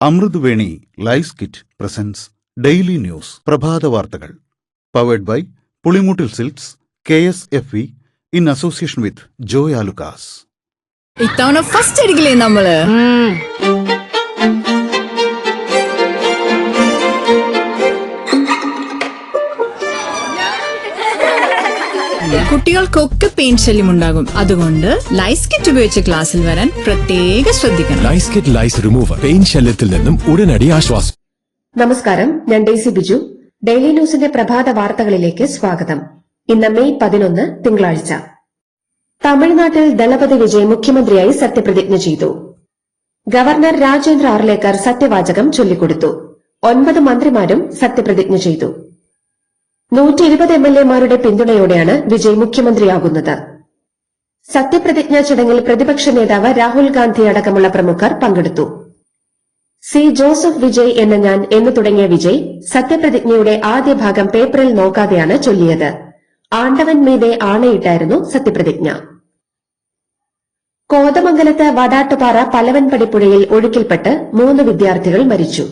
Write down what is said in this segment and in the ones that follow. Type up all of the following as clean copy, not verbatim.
അമൃതവേണി ലൈസ് കിറ്റ് presents daily news പ്രഭാത വാർത്തകൾ powered by Pulimoottil silks KSFE in association with Joy Alukkas. ഇത്തവണ ഫസ്റ്റ് അടിക്കില്ലേ നമ്മള്? കുട്ടികൾക്കൊക്കെ പെയിൻ ശല്യം ഉണ്ടാകും. അതുകൊണ്ട് ലൈസ് കിറ്റ് ഉപയോഗിച്ച് ക്ലാസ്സിൽ വരാൻ പ്രത്യേക ശ്രദ്ധിക്കണം. Lice kit lice remover pain ശല്യത്തിൽ നിന്നും ഉടനടി ആശ്വാസം. നമസ്കാരം, ഞാൻ ഡെയ്സി ബിജു. ഡെയിലി ന്യൂസിന്റെ പ്രഭാത വാർത്തകളിലേക്ക് സ്വാഗതം. ഇന്ന് മെയ് 11 തിങ്കളാഴ്ച. തമിഴ്നാട്ടിൽ ദളപതി വിജയ് മുഖ്യമന്ത്രിയായി സത്യപ്രതിജ്ഞ ചെയ്തു. ഗവർണർ രാജേന്ദ്ര ആർലേക്കർ സത്യവാചകം ചൊല്ലിക്കൊടുത്തു. 9 മന്ത്രിമാരും സത്യപ്രതിജ്ഞ ചെയ്തു. 120 MLA-മാരുടെ പിന്തുണയോടെയാണ് വിജയ് മുഖ്യമന്ത്രിയാകുന്നത്. സത്യപ്രതിജ്ഞാ ചടങ്ങിൽ പ്രതിപക്ഷ നേതാവ് രാഹുൽ ഗാന്ധി അടക്കമുള്ള പ്രമുഖർ പങ്കെടുത്തു. സി ജോസഫ് വിജയ് എന്ന ഞാൻ എന്ന് തുടങ്ങിയ വിജയ് സത്യപ്രതിജ്ഞയുടെ ആദ്യ ഭാഗം പേപ്പറിൽ നോക്കാതെയാണ് ചൊല്ലിയത്. ആണ്ടവൻ മീതെ ആണയിട്ടായിരുന്നു സത്യപ്രതിജ്ഞ. കോതമംഗലത്ത് വടാട്ടുപാറ പലവൻപടി പുഴയിൽ ഒഴുക്കിൽപ്പെട്ട് 3 വിദ്യാർത്ഥികൾ മരിച്ചു.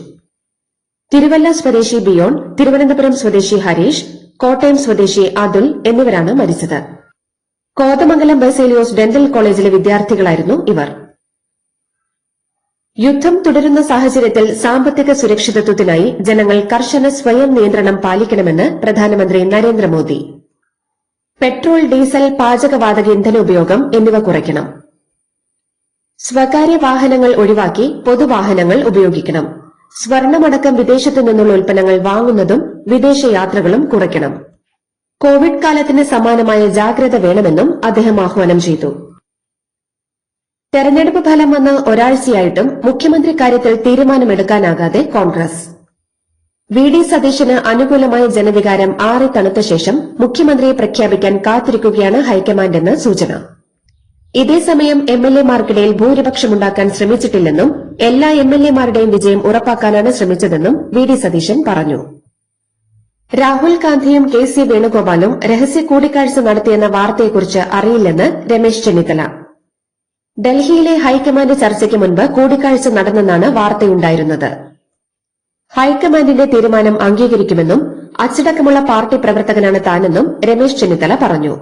തിരുവല്ല സ്വദേശി ബിയോൺ, തിരുവനന്തപുരം സ്വദേശി ഹരീഷ്, കോട്ടയം സ്വദേശി അതുൽ എന്നിവരാണ് മരിച്ചത്. കോതമംഗലം ബസേലിയോസ് ഡെന്റൽ കോളേജിലെ വിദ്യാർത്ഥികളായിരുന്നു ഇവർ. യുദ്ധം തുടരുന്ന സാഹചര്യത്തിൽ സാമ്പത്തിക സുരക്ഷിതത്വത്തിനായി ജനങ്ങൾ കർശന സ്വയം നിയന്ത്രണം പാലിക്കണമെന്ന് പ്രധാനമന്ത്രി നരേന്ദ്രമോദി. പെട്രോൾ, ഡീസൽ, പാചകവാതക ഇന്ധന ഉപയോഗം എന്നിവ കുറയ്ക്കണം. സ്വകാര്യ വാഹനങ്ങൾ ഒഴിവാക്കി പൊതുവാഹനങ്ങൾ ഉപയോഗിക്കണം. സ്വർണമടക്കം വിദേശത്തു നിന്നുള്ള ഉൽപ്പന്നങ്ങൾ വാങ്ങുന്നതും വിദേശ യാത്രകളും കുറയ്ക്കണം. കോവിഡ് കാലത്തിന് സമാനമായ ജാഗ്രത വേണമെന്നും അദ്ദേഹം ആഹ്വാനം ചെയ്തു. തെരഞ്ഞെടുപ്പ് ഫലം വന്ന് ഒരാഴ്ചയായിട്ടും മുഖ്യമന്ത്രി കാര്യത്തിൽ തീരുമാനമെടുക്കാനാകാതെ കോൺഗ്രസ്. VD സതീശന് അനുകൂലമായ ജനവികാരം ആറി തണുത്ത ശേഷം മുഖ്യമന്ത്രിയെ പ്രഖ്യാപിക്കാൻ കാത്തിരിക്കുകയാണ് ഹൈക്കമാൻഡെന്ന് സൂചന. ഇതേസമയം MLA-മാർക്കിടയിൽ ഭൂരിപക്ഷമുണ്ടാക്കാൻ ശ്രമിച്ചിട്ടില്ലെന്നും എല്ലാ MLA-മാരുടെയും വിജയം ഉറപ്പാക്കാനാണ് ശ്രമിച്ചതെന്നും VD സതീശൻ പറഞ്ഞു. രാഹുൽ ഗാന്ധിയും KC വേണുഗോപാലും രഹസ്യ കൂടിക്കാഴ്ച നടത്തിയെന്ന വാർത്തയെക്കുറിച്ച് അറിയില്ലെന്ന് രമേശ് ചെന്നിത്തല. ഡൽഹിയിലെ ഹൈക്കമാൻഡ് ചർച്ചയ്ക്ക് മുൻപ് കൂടിക്കാഴ്ച നടന്നെന്നാണ് വാർത്തയുണ്ടായിരുന്നത്. ഹൈക്കമാൻഡിന്റെ തീരുമാനം അംഗീകരിക്കുമെന്നും അച്ചടക്കമുള്ള പാർട്ടി പ്രവർത്തകനാണ് താനെന്നും രമേശ് ചെന്നിത്തല പറഞ്ഞു.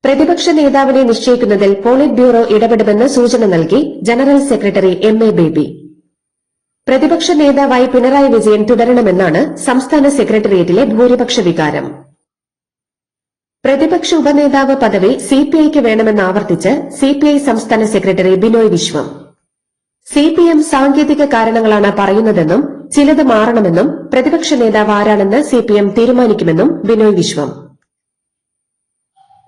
പ്രതിപക്ഷ നേതാവിനെ നിശ്ചയിക്കുന്നതിൽ പോളിറ്റ് ബ്യൂറോ ഇടപെടുമെന്ന് സൂചന നൽകി ജനറൽ സെക്രട്ടറി MA ബേബി. പ്രതിപക്ഷ നേതാവായി പിണറായി വിജയൻ തുടരണമെന്നാണ് സംസ്ഥാന സെക്രട്ടേറിയറ്റിലെ ഭൂരിപക്ഷ വികാരം. പ്രതിപക്ഷ ഉപനേതാവ് പദവി CPIക്ക് വേണമെന്ന് ആവർത്തിച്ച് CPI സംസ്ഥാന സെക്രട്ടറി ബിനോയ് വിശ്വം. CPM സാങ്കേതിക കാരണങ്ങളാണ് പറയുന്നതെന്നും ചിലത് മാറണമെന്നും പ്രതിപക്ഷ നേതാവ് ആരാണെന്ന് CPM തീരുമാനിക്കുമെന്നും ബിനോയ് വിശ്വം.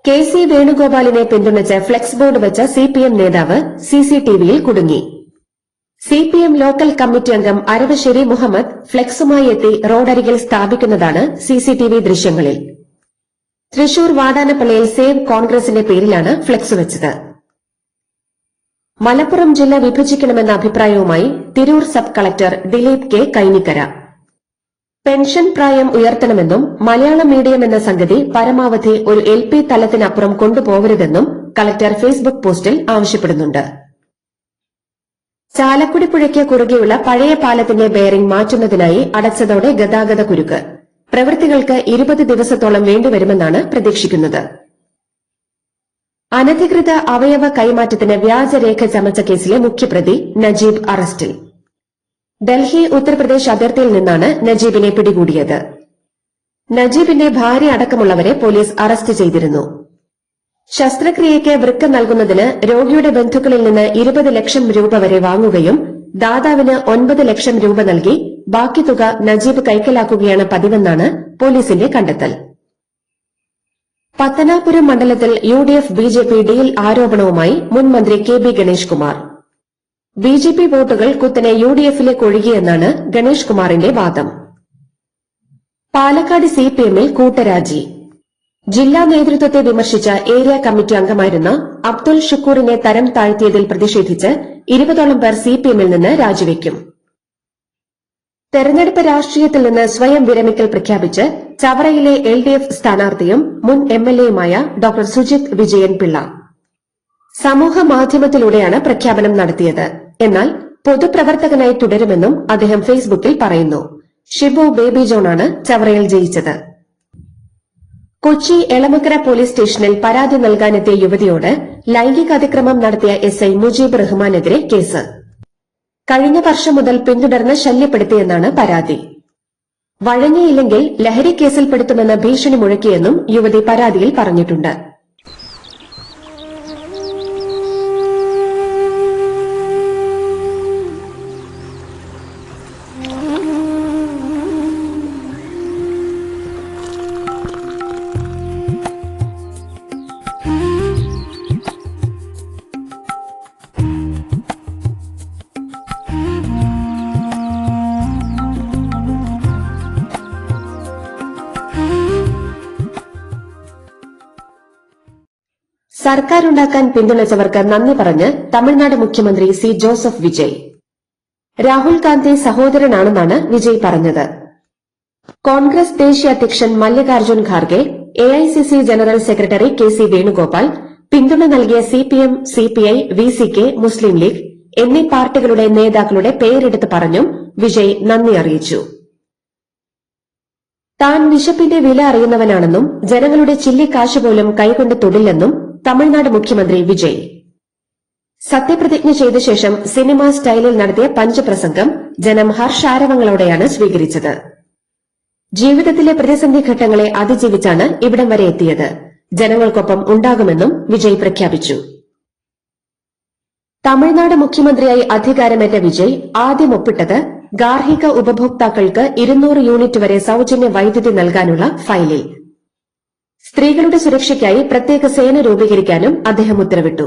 KC വേണുഗോപാലിനെ പിന്തുണച്ച് ഫ്ലെക്സ് ബോർഡ് വെച്ച CPM നേതാവ് CCTVയിൽ കുടുങ്ങി. CPM ലോക്കൽ കമ്മിറ്റി അംഗം അരവശ്ശേരി മുഹമ്മദ് ഫ്ലെക്സുമായി എത്തി റോഡരികിൽ സ്ഥാപിക്കുന്നതാണ് CCTV ദൃശ്യങ്ങളിൽ. തൃശൂർ വാടാനപ്പള്ളിയിൽ സേവ് കോൺഗ്രസിന്റെ പേരിലാണ് ഫ്ലെക്സ് വെച്ചത്. മലപ്പുറം ജില്ല വിഭജിക്കണമെന്ന അഭിപ്രായവുമായി Tirur sub collector Dileep K Kainikkara. Pension പ്രായം ഉയർത്തണമെന്നും മലയാളം മീഡിയം എന്ന സംഗതി പരമാവധി ഒരു LP തലത്തിനപ്പുറം കൊണ്ടുപോകരുതെന്നും കളക്ടർ ഫേസ്ബുക്ക് പോസ്റ്റിൽ ആവശ്യപ്പെടുന്നുണ്ട്. ചാലക്കുടി പുഴയ്ക്ക് കുറുകെയുള്ള പഴയ പാലത്തിന്റെ ബെയറിംഗ് മാറ്റുന്നതിനായി അടച്ചതോടെ ഗതാഗത കുരുക്ക്. പ്രവൃത്തികൾക്ക് 20 ദിവസത്തോളം വേണ്ടിവരുമെന്നാണ് പ്രതീക്ഷിക്കുന്നത്. അനധികൃത അവയവ കൈമാറ്റത്തിന് വ്യാജരേഖ ചമച്ച കേസിലെ മുഖ്യപ്രതി നജീബ് അറസ്റ്റിൽ. ഡൽഹി ഉത്തർപ്രദേശ് അതിർത്തിയിൽ നിന്നാണ് നജീബിനെ പിടികൂടിയത്. നജീബിന്റെ ഭാര്യ അടക്കമുള്ളവരെ പോലീസ് അറസ്റ്റ് ചെയ്തിരുന്നു. ശസ്ത്രക്രിയയ്ക്ക് വൃക്ക നൽകുന്നതിന് രോഗിയുടെ ബന്ധുക്കളിൽ നിന്ന് 20 ലക്ഷം രൂപ വരെ വാങ്ങുകയും ദാതാവിന് 9 ലക്ഷം രൂപ നൽകി ബാക്കി തുക നജീബ് കൈക്കലാക്കുകയാണ് പതിവെന്നാണ് പോലീസിന്റെ കണ്ടെത്തൽ. പത്തനാപുരം മണ്ഡലത്തിൽ UDF BJP ഡീൽ ആരോപണവുമായി മുൻ മന്ത്രി KB ഗണേഷ് കുമാർ. BJP വോട്ടുകൾ കുത്തനെ UDFിലേക്ക് ഒഴുകിയെന്നാണ് ഗണേഷ് കുമാറിന്റെ വാദം. പാലക്കാട് CPMൽ കൂട്ടരാജി. ജില്ലാ നേതൃത്വത്തെ വിമർശിച്ച ഏരിയ കമ്മിറ്റി അംഗമായിരുന്ന അബ്ദുൾ ഷുക്കൂറിനെ തരം താഴ്ത്തിയതിൽ പ്രതിഷേധിച്ച് 20ഓളം പേർ CPMൽ നിന്ന് രാജിവെക്കും. തെരഞ്ഞെടുപ്പ് രാഷ്ട്രീയത്തിൽ നിന്ന് സ്വയം വിരമിക്കൽ പ്രഖ്യാപിച്ച് ചവറയിലെ LDF സ്ഥാനാർത്ഥിയും മുൻ MLAയുമായ ഡോക്ടർ സുജിത് വിജയൻ പിള്ള സമൂഹ മാധ്യമത്തിലൂടെയാണ് പ്രഖ്യാപനം നടത്തിയത്. എന്നാൽ പൊതുപ്രവർത്തകനായി തുടരുമെന്നും അദ്ദേഹം ഫേസ്ബുക്കിൽ പറയുന്നു. ഷിബു ബേബി ജോണാണ് ചവറയിൽ ജയിച്ചത്. കൊച്ചി എളമക്കര പോലീസ് സ്റ്റേഷനിൽ പരാതി നൽകാനെത്തിയ യുവതിയോട് ലൈംഗികാതിക്രമം നടത്തിയ SI മുജീബ് റഹ്മാനെതിരെ കേസ്. കഴിഞ്ഞ വർഷം മുതൽ പിന്തുടർന്ന് ശല്യപ്പെടുത്തിയെന്നാണ് പരാതി. വഴങ്ങിയില്ലെങ്കിൽ ലഹരി കേസിൽപ്പെടുത്തുമെന്ന് ഭീഷണി മുഴക്കിയെന്നും യുവതി പരാതിയിൽ പറഞ്ഞിട്ടുണ്ട്. സർക്കാരുണ്ടാക്കാൻ പിന്തുണച്ചവർക്ക് നന്ദി പറഞ്ഞ് തമിഴ്നാട് മുഖ്യമന്ത്രി സി ജോസഫ് വിജയ്. രാഹുൽ ഗാന്ധി സഹോദരനാണെന്നാണ് വിജയ് പറഞ്ഞത്. കോൺഗ്രസ് ദേശീയ അധ്യക്ഷൻ Mallikarjun Kharge, AICC general secretary KC Venugopal, പിന്തുണ നൽകിയ CPM, CPI, VCK, മുസ്ലിം ലീഗ് എന്നീ പാർട്ടികളുടെ നേതാക്കളുടെ പേരെടുത്ത് പറഞ്ഞും വിജയ് നന്ദി അറിയിച്ചു. താൻ വിശപ്പിന്റെ വില അറിയുന്നവനാണെന്നും ജനങ്ങളുടെ ചില്ലിക്കാശ് പോലും കൈകൊണ്ട് തൊടില്ലെന്നും തമിഴ്നാട് മുഖ്യമന്ത്രി വിജയ്. സത്യപ്രതിജ്ഞ ചെയ്ത ശേഷം സിനിമാ സ്റ്റൈലിൽ നടത്തിയ പഞ്ചപ്രസംഗം ജനം ഹർഷാരവങ്ങളോടെയാണ് സ്വീകരിച്ചത്. ജീവിതത്തിലെ പ്രതിസന്ധി ഘട്ടങ്ങളെ അതിജീവിച്ചാണ് ഇവിടം വരെ എത്തിയത്. ജനങ്ങൾക്കൊപ്പം ഉണ്ടാകുമെന്നും വിജയ് പ്രഖ്യാപിച്ചു. തമിഴ്നാട് മുഖ്യമന്ത്രിയായി അധികാരമേറ്റ വിജയ് ആദ്യം ഒപ്പിട്ടത് ഗാർഹിക ഉപഭോക്താക്കൾക്ക് 200 യൂണിറ്റ് വരെ സൌജന്യ വൈദ്യുതി നൽകാനുള്ള ഫയലിൽ. സ്ത്രീകളുടെ സുരക്ഷയ്ക്കായി പ്രത്യേക സേന രൂപീകരിക്കാനും അദ്ദേഹം ഉത്തരവിട്ടു.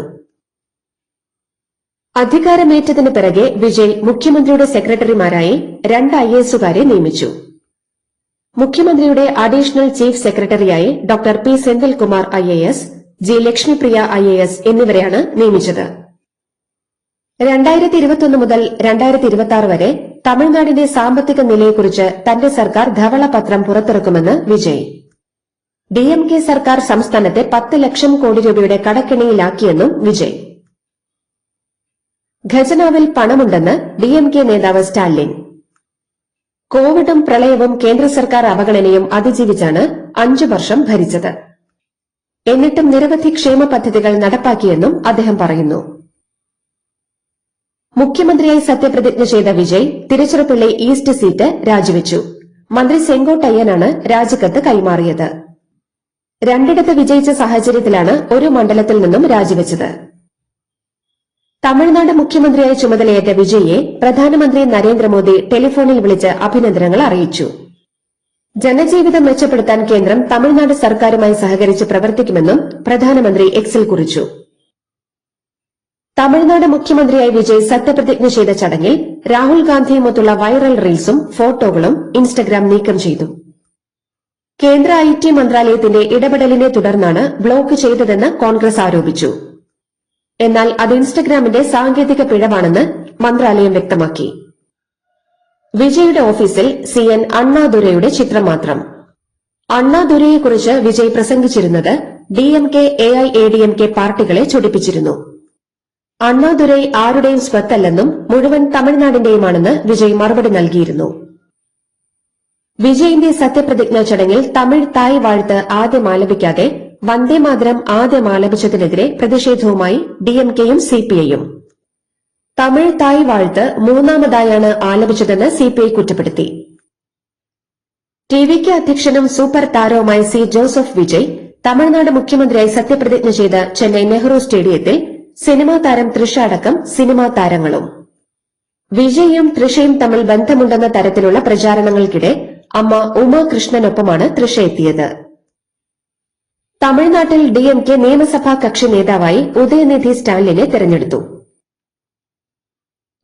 അധികാരമേറ്റതിന് പിറകെ വിജയ് മുഖ്യമന്ത്രിയുടെ സെക്രട്ടറിമാരായി 2 IASകാരെ നിയമിച്ചു. മുഖ്യമന്ത്രിയുടെ അഡീഷണൽ ചീഫ് സെക്രട്ടറിയായി doctor P. Senthilkumar IAS, G. Lakshmipriya IAS എന്നിവരെയാണ് നിയമിച്ചത്. 2021 മുതൽ 2026 വരെ തമിഴ്നാടിന്റെ സാമ്പത്തിക നിലയെക്കുറിച്ച് തന്റെ സർക്കാർ ധവളപത്രം പുറത്തിറക്കുമെന്ന് വിജയ്. DMK സർക്കാർ സംസ്ഥാനത്തെ 10 ലക്ഷം കോടി രൂപയുടെ കടക്കെണിയിലാക്കിയെന്നും വിജയ്. ഖജനാവിൽ പണമുണ്ടെന്ന് DMK നേതാവ് സ്റ്റാലിൻ. കോവിഡും പ്രളയവും കേന്ദ്ര സർക്കാർ അവഗണനയും അതിജീവിച്ചാണ് 5 വർഷം ഭരിച്ചത്. എന്നിട്ടും നിരവധി ക്ഷേമ പദ്ധതികൾ നടപ്പാക്കിയെന്നും അദ്ദേഹം പറയുന്നു. മുഖ്യമന്ത്രിയായി സത്യപ്രതിജ്ഞ ചെയ്ത വിജയ് തിരുച്ചിറപ്പള്ളി ഈസ്റ്റ് സീറ്റ് രാജിവെച്ചു. മന്ത്രി സെങ്കോട്ടയ്യനാണ് രാജിക്കത്ത് കൈമാറിയത്. 2 വിജയിച്ച സാഹചര്യത്തിലാണ് ഒരു മണ്ഡലത്തിൽ നിന്നും രാജിവെച്ചത്. തമിഴ്നാട് മുഖ്യമന്ത്രിയായി ചുമതലയേറ്റ വിജയിയെ പ്രധാനമന്ത്രി നരേന്ദ്രമോദി ടെലിഫോണിൽ വിളിച്ച് അഭിനന്ദനങ്ങൾ അറിയിച്ചു. ജനജീവിതം മെച്ചപ്പെടുത്താൻ കേന്ദ്രം തമിഴ്നാട് സർക്കാരുമായി സഹകരിച്ച് പ്രവർത്തിക്കുമെന്നും പ്രധാനമന്ത്രി എക്സിൽ കുറിച്ചു. തമിഴ്നാട് മുഖ്യമന്ത്രിയായി വിജയ് സത്യപ്രതിജ്ഞ ചെയ്ത ചടങ്ങിൽ രാഹുൽ ഗാന്ധിയുമൊത്തുള്ള വൈറൽ റീൽസും ഫോട്ടോകളും ഇൻസ്റ്റഗ്രാം നീക്കം ചെയ്തു. കേന്ദ്ര IT മന്ത്രാലയത്തിന്റെ ഇടപെടലിനെ തുടർന്നാണ് ബ്ലോക്ക് ചെയ്തതെന്ന് കോൺഗ്രസ് ആരോപിച്ചു. എന്നാൽ അത് ഇൻസ്റ്റഗ്രാമിന്റെ സാങ്കേതിക പിഴവാണെന്ന് മന്ത്രാലയം വ്യക്തമാക്കി. വിജയുടെ ഓഫീസിൽ CN അണ്ണാദുരൈയുടെ ചിത്രം മാത്രം. അണ്ണാദുരൈയെക്കുറിച്ച് വിജയ് പ്രസംഗിച്ചിരുന്നത് DMK, AIADMK പാർട്ടികളെ ചൊടിപ്പിച്ചിരുന്നു. അണ്ണാദുരൈ ആരുടെയും സ്വത്തല്ലെന്നും മുഴുവൻ തമിഴ്നാടിന്റെയുമാണെന്ന് വിജയ് മറുപടി നൽകിയിരുന്നു. വിജയിന്റെ സത്യപ്രതിജ്ഞാ ചടങ്ങിൽ തമിഴ് തായ് വാഴ്ത്ത് ആദ്യം ആലപിക്കാതെ വന്ദേമാതരം ആദ്യം ആലപിച്ചതിനെതിരെ പ്രതിഷേധവുമായി DMKയും CPIയും. തമിഴ് തായ് വാഴ്ത്ത് മൂന്നാമതായാണ് ആലപിച്ചതെന്ന് CPI കുറ്റപ്പെടുത്തി. TVK അധ്യക്ഷനും സൂപ്പർ താരവുമായ C. ജോസഫ് വിജയ് തമിഴ്നാട് മുഖ്യമന്ത്രിയായി സത്യപ്രതിജ്ഞ ചെയ്ത ചെന്നൈ നെഹ്റു സ്റ്റേഡിയത്തിൽ സിനിമാ താരം തൃഷ അടക്കം സിനിമാ താരങ്ങളും. വിജയും തൃഷയും തമ്മിൽ ബന്ധമുണ്ടെന്ന തരത്തിലുള്ള പ്രചാരണങ്ങൾക്കിടെ അമ്മ ഉമാകൃഷ്ണനൊപ്പമാണ് തൃഷ എത്തിയത്. തമിഴ്നാട്ടിൽ DMK നിയമസഭാ കക്ഷി നേതാവായി ഉദയനിധി സ്റ്റാലിനെ തെരഞ്ഞെടുത്തു.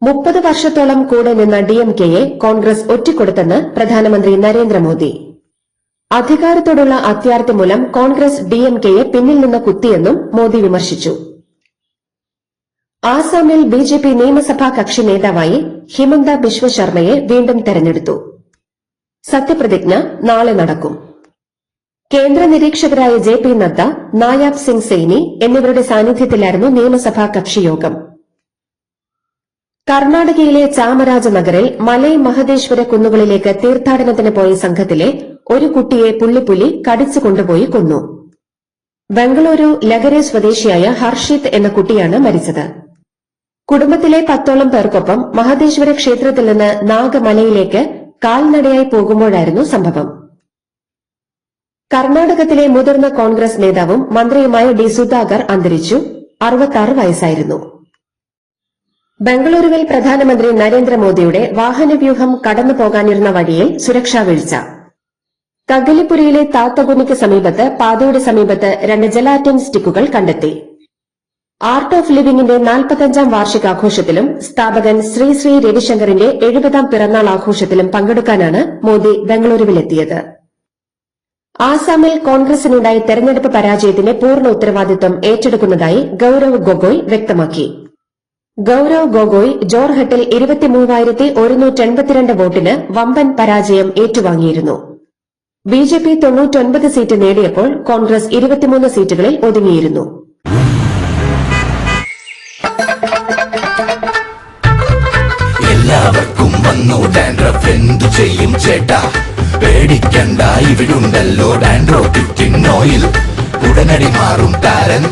30 വർഷത്തോളം കൂടെ നിന്ന DMKയെ കോൺഗ്രസ് ഒറ്റിക്കൊടുത്തെന്ന് പ്രധാനമന്ത്രി നരേന്ദ്രമോദി. അധികാരത്തോടുള്ള അത്യാർത്തി മൂലം കോൺഗ്രസ് DMKയെ പിന്നിൽ നിന്ന് കുത്തിയെന്നും മോദി വിമർശിച്ചു. ആസാമിൽ BJP നിയമസഭാ കക്ഷി നേതാവായി ഹിമന്ത ബിശ്വ ശർമ്മയെ വീണ്ടും തെരഞ്ഞെടുത്തു. സത്യപ്രതിജ്ഞ നാളെ നടക്കും. കേന്ദ്ര നിരീക്ഷകരായ JP നദ്ദ, നായാബ് സിംഗ് സെയ്നി എന്നിവരുടെ സാന്നിധ്യത്തിലായിരുന്നു നിയമസഭാ കക്ഷിയോഗം. കർണാടകയിലെ ചാമരാജനഗറിൽ മലൈ മഹദേശ്വര കുന്നുകളിലേക്ക് തീർത്ഥാടനത്തിന് പോയ സംഘത്തിലെ ഒരു കുട്ടിയെ പുള്ളിപ്പുലി കടിച്ചു കൊണ്ടുപോയി കൊന്നു. ബംഗളൂരു ലഗരെ സ്വദേശിയായ ഹർഷിത് എന്ന കുട്ടിയാണ് മരിച്ചത്. കുടുംബത്തിലെ 10ഓളം പേർക്കൊപ്പം മഹദേശ്വര ക്ഷേത്രത്തിൽ നിന്ന് നാഗമലയിലേക്ക് കാൽനടയായി പോകുമ്പോഴായിരുന്നു സംഭവം. കർണാടകത്തിലെ മുതിർന്ന കോൺഗ്രസ് നേതാവും മന്ത്രിയുമായ ഡി സുധാകർ അന്തരിച്ചു. 66 വയസ്സായിരുന്നു. ബംഗളൂരുവിൽ പ്രധാനമന്ത്രി നരേന്ദ്രമോദിയുടെ വാഹനവ്യൂഹം കടന്നുപോകാനിരുന്ന വഴിയിൽ സുരക്ഷാ വീഴ്ച. കഗലിപുരയിലെ താത്തകുനിക്ക് സമീപത്ത് പാതയുടെ സമീപത്ത് 2 ജലാറ്റിൻ സ്റ്റിക്കുകൾ കണ്ടെത്തി. ആർട്ട് ഓഫ് ലിവിംഗിന്റെ 45ാം വാർഷികാഘോഷത്തിലും സ്ഥാപകൻ ശ്രീ ശ്രീ രവിശങ്കറിന്റെ 70ാം പിറന്നാൾ ആഘോഷത്തിലും പങ്കെടുക്കാനാണ് മോദി ബംഗളൂരുവിലെത്തിയത്. ആസാമിൽ കോൺഗ്രസിനുണ്ടായ തെരഞ്ഞെടുപ്പ് പരാജയത്തിന്റെ പൂർണ്ണ ഉത്തരവാദിത്വം ഏറ്റെടുക്കുന്നതായി ഗൌരവ് ഗൊഗോയ് വ്യക്തമാക്കി. ഗൌരവ് ഗൊഗോയ് ജോർഹട്ടിൽ 23,182 വോട്ടിന് വമ്പൻ പരാജയം ഏറ്റുവാങ്ങിയിരുന്നു. ബിജെപി 99 സീറ്റ് നേടിയപ്പോൾ കോൺഗ്രസ് 23 സീറ്റുകളിൽ ഒതുങ്ങിയിരുന്നു. എല്ലാവർക്കും വന്നു ഡാൻഡ്രഫ്, എന്തു ചെയ്യും ചേട്ടാ? പേടിക്കണ്ട, ഇവിടുണ്ടല്ലോ ഡാൻഡ്രോക്കിൻ ഓയിൽ. ഉടനടി മാറും താരൻ,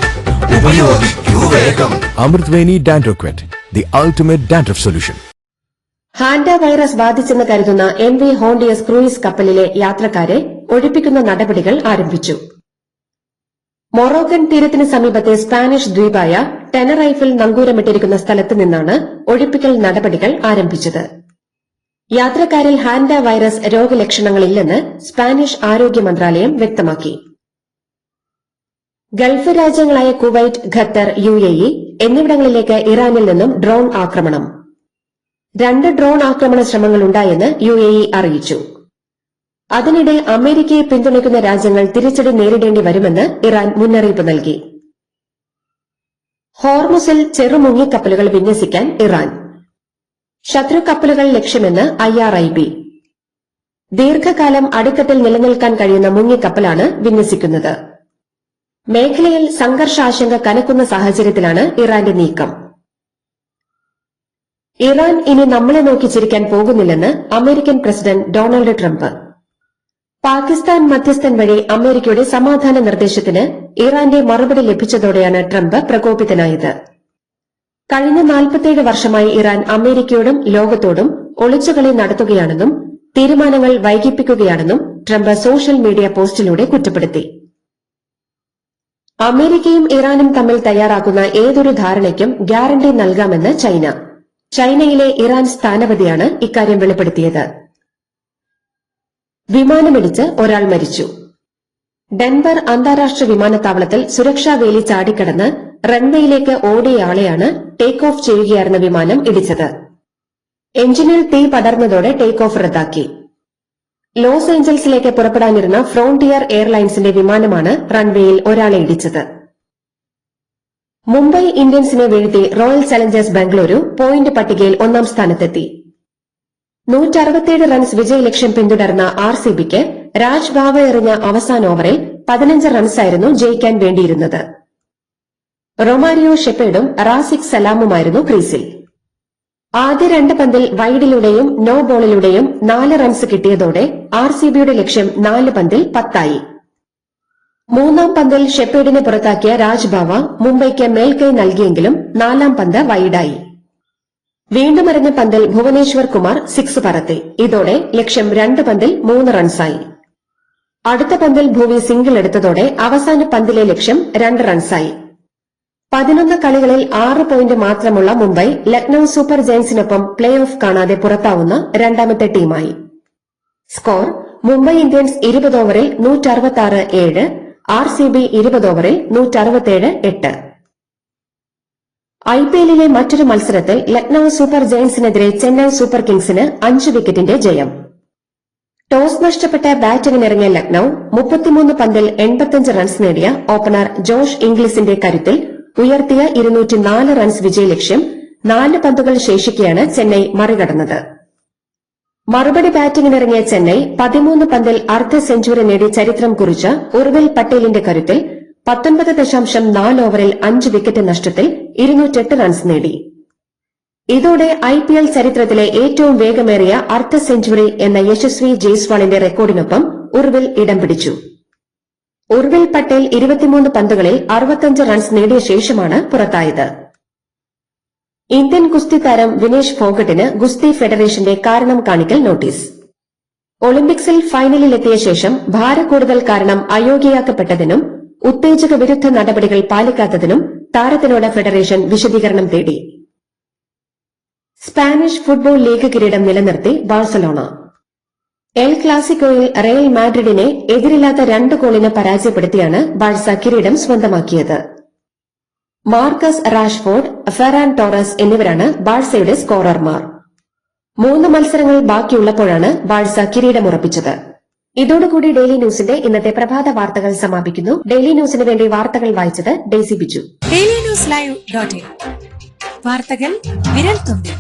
ഉപയോഗിക്കൂ വേഗം. Amrutweni Dandruff, the ultimate dandruff solution. Hanta virus ബാധിച്ചെന്ന് കരുതുന്ന MV ഹോണ്ടിയസ് ക്രൂയിസ് കപ്പലിലെ യാത്രക്കാരെ ഒഴിപ്പിക്കുന്ന നടപടികൾ ആരംഭിച്ചു. മൊറോക്കൻ തീരത്തിന് സമീപത്തെ സ്പാനിഷ് ദ്വീപായ ടെനറൈഫിൽ നങ്കൂരമിട്ടിരിക്കുന്ന സ്ഥലത്ത് നിന്നാണ് ഒഴിപ്പിക്കൽ നടപടികൾ ആരംഭിച്ചത്. യാത്രക്കാരിൽ ഹാൻഡ വൈറസ് രോഗലക്ഷണങ്ങളില്ലെന്ന് സ്പാനിഷ് ആരോഗ്യ മന്ത്രാലയം വ്യക്തമാക്കി. ഗൾഫ് രാജ്യങ്ങളായ കുവൈറ്റ്, ഖത്തർ, UAE എന്നിവിടങ്ങളിലേക്ക് ഇറാനിൽ നിന്നും ഡ്രോൺ ആക്രമണം. 2 ഡ്രോൺ ആക്രമണ ശ്രമങ്ങളുണ്ടായെന്ന് UAE അറിയിച്ചു. അതിനിടെ അമേരിക്കയെ പിന്തുണയ്ക്കുന്ന രാജ്യങ്ങൾ തിരിച്ചടി നേരിടേണ്ടി വരുമെന്ന് ഇറാൻ മുന്നറിയിപ്പ് നൽകി. ഹോർമുസിൽ ചെറുമുങ്ങിക്കപ്പലുകൾ വിന്യസിക്കാൻ ഇറാൻ. ശത്രു കപ്പലുകൾ ലക്ഷ്യമെന്ന് IRIB. ദീർഘകാലം അടിത്തട്ടിൽ നിലനിൽക്കാൻ കഴിയുന്ന മുങ്ങിക്കപ്പലാണ് വിന്യസിക്കുന്നത്. മേഖലയിൽ സംഘർഷാശങ്ക കനക്കുന്ന സാഹചര്യത്തിലാണ് ഇറാന്റെ നീക്കം. ഇറാൻ ഇനി നമ്മളെ നോക്കി ചിരിക്കാൻ പോകുന്നില്ലെന്ന് American President Donald Trump. Pakistan മധ്യസ്ഥൻ വഴി അമേരിക്കയുടെ സമാധാന നിർദ്ദേശത്തിന് ഇറാന്റെ മറുപടി ലഭിച്ചതോടെയാണ് ട്രംപ് പ്രകോപിതനായത്. കഴിഞ്ഞ 47 വർഷമായി ഇറാൻ അമേരിക്കയോടും ലോകത്തോടും ഒളിച്ചുകളി നടത്തുകയാണെന്നും തീരുമാനങ്ങൾ വൈകിപ്പിക്കുകയാണെന്നും ട്രംപ് സോഷ്യൽ മീഡിയ പോസ്റ്റിലൂടെ കുറ്റപ്പെടുത്തി. അമേരിക്കയും ഇറാനും തമ്മിൽ തയ്യാറാക്കുന്ന ഏതൊരു ധാരണയ്ക്കും ഗ്യാരണ്ടി നൽകാമെന്ന് ചൈന. ചൈനയിലെ ഇറാൻ സ്ഥാനപതിയാണ് ഇക്കാര്യം വെളിപ്പെടുത്തിയത്. വിമാനമിടിച്ച് ഒരാൾ മരിച്ചു. ഡെൻവർ അന്താരാഷ്ട്ര വിമാനത്താവളത്തിൽ സുരക്ഷാ വേലി ചാടിക്കടന്ന് റൺവേയിലേക്ക് ഓടിയയാളെയാണ് ടേക്ക് ഓഫ് ചെയ്യുകയായിരുന്ന വിമാനം ഇടിച്ചത്. എഞ്ചിനിൽ തീ പടർന്നതോടെ ടേക്ക് ഓഫ് റദ്ദാക്കി. ലോസ് ഏഞ്ചൽസിലേക്ക് പുറപ്പെടാനിരുന്ന ഫ്രോണ്ടിയർ എയർലൈൻസിന്റെ വിമാനമാണ് റൺവേയിൽ ഒരാളെ ഇടിച്ചത്. മുംബൈ ഇന്ത്യൻസിനെ വീഴ്ത്തി റോയൽ ചലഞ്ചേഴ്സ് ബംഗളൂരു പോയിന്റ് പട്ടികയിൽ 1ാം സ്ഥാനത്തെത്തി. 167 റൺസ് വിജയലക്ഷ്യം പിന്തുടർന്ന RCBക്ക് രാജ് ഭാവ എറിഞ്ഞ അവസാന ഓവറിൽ 15 റൺസായിരുന്നു ജയിക്കാൻ വേണ്ടിയിരുന്നത്. റൊമാരിയോ ഷെപ്പേർഡും റാസിക് സലാമുമായിരുന്നു ക്രീസിൽ. ആദ്യ 2 പന്തിൽ വൈഡിലൂടെയും നോ ബോളിലൂടെയും 4 റൺസ് കിട്ടിയതോടെ RCBയുടെ ലക്ഷ്യം 4 പന്തിൽ 10ആയി. 3ാം പന്തിൽ ഷെപ്പേർഡിനെ പുറത്താക്കിയ രാജ് ഭാവ മുംബൈക്ക് മേൽക്കൈ നൽകിയെങ്കിലും 4ാം പന്ത് വൈഡായി. വീണ്ടും എറിഞ്ഞ പന്തിൽ ഭുവനേശ്വർ കുമാർ 6 പറത്തി. ഇതോടെ ലക്ഷ്യം 2 പന്തിൽ 3 റൺസായി. അടുത്ത പന്തിൽ ഭുവി സിംഗിൾ എടുത്തതോടെ അവസാന പന്തിലെ ലക്ഷ്യം 2 റൺസായി. 11 കളികളിൽ 6 പോയിന്റ് മാത്രമുള്ള മുംബൈ ലക്നൌ സൂപ്പർ ജയൻസിനൊപ്പം പ്ലേ ഓഫ് കാണാതെ പുറത്താവുന്ന 2ാമത്തെ ടീമായി. സ്കോർ: മുംബൈ ഇന്ത്യൻസ് 20 ഓവറിൽ 166-7, RCB 20 ഓവറിൽ 167-8. IPLിലെ മറ്റൊരു മത്സരത്തിൽ ലക്നൌ സൂപ്പർ ജയൻസിനെതിരെ ചെന്നൈ സൂപ്പർ കിങ്സിന് 5 വിക്കറ്റിന്റെ ജയം. ടോസ് നഷ്ടപ്പെട്ട ബാറ്റിംഗിനിറങ്ങിയ ലക്നൌ 33 പന്തിൽ 85 റൺസ് നേടിയ ഓപ്പണർ ജോഷ് ഇംഗ്ലിസിന്റെ കരുത്തിൽ ഉയർത്തിയ 204 റൺസ് വിജയലക്ഷ്യം 4 പന്തുകൾ ശേഷിക്കെയാണ് ചെന്നൈ മറികടന്നത്. മറുപടി ബാറ്റിംഗിനിറങ്ങിയ ചെന്നൈ 13 പന്തിൽ അർദ്ധ സെഞ്ചുറി നേടി ചരിത്രം കുറിച്ച ഉർവിൽ പട്ടേലിന്റെ കരുത്തിൽ 19.4 ഓവറിൽ 5 വിക്കറ്റ് നഷ്ടത്തിൽ 208 റൺസ് നേടി. ഇതോടെ IPL ചരിത്രത്തിലെ ഏറ്റവും വേഗമേറിയ അർദ്ധ സെഞ്ചുറി എന്ന യശസ്വി ജയ്സ്വാളിന്റെ റെക്കോർഡിനൊപ്പം ഉർവിൽ ഇടം പിടിച്ചു. ഉർവിൽ പട്ടേൽ 23 പന്തുകളിൽ 65 റൺസ് നേടിയ ശേഷമാണ് പുറത്തായത്. ഇന്ത്യൻ ഗുസ്തി താരം വിനേഷ് ഫോഗട്ടിന് ഗുസ്തി ഫെഡറേഷന്റെ കാരണം കാണിക്കൽ നോട്ടീസ്. ഒളിമ്പിക്സിൽ ഫൈനലിലെത്തിയ ശേഷം ഭാരക്കൂടുതൽ കാരണം അയോഗ്യയാക്കപ്പെട്ടതിനും ഉത്തേജക വിരുദ്ധ നടപടികൾ പാലിക്കാത്തതിനും താരത്തിനോട് ഫെഡറേഷൻ വിശദീകരണം തേടി. സ്പാനിഷ് ഫുട്ബോൾ ലീഗ് കിരീടം നിലനിർത്തി ബാഴ്സലോണ. എൽ ക്ലാസിക്കോയിൽ റയൽ മാഡ്രിഡിനെ എതിരില്ലാത്ത 2 ഗോളിന് പരാജയപ്പെടുത്തിയാണ് ബാഴ്സ കിരീടം സ്വന്തമാക്കിയത്. മാർക്കസ് റാഷ്ഫോർഡ്, ഫെറാൻ ടോറസ് എന്നിവരാണ് ബാഴ്സയുടെ സ്കോറർമാർ. 3 മത്സരങ്ങൾ ബാക്കിയുള്ളപ്പോഴാണ് ബാഴ്സ കിരീടമുറപ്പിച്ചത്. ഇതോടുകൂടി ഡെയിലി ന്യൂസിന്റെ ഇന്നത്തെ പ്രഭാത വാർത്തകൾ സമാപിക്കുന്നു. ഡെയിലി ന്യൂസിന് വേണ്ടി വാർത്തകൾ വായിച്ചത് ഡെയ്സി ബിജു. ഡെയിലി ന്യൂസ് ലൈവ്.in വാർത്തകൾ വിരൽ തുമ്പിൽ.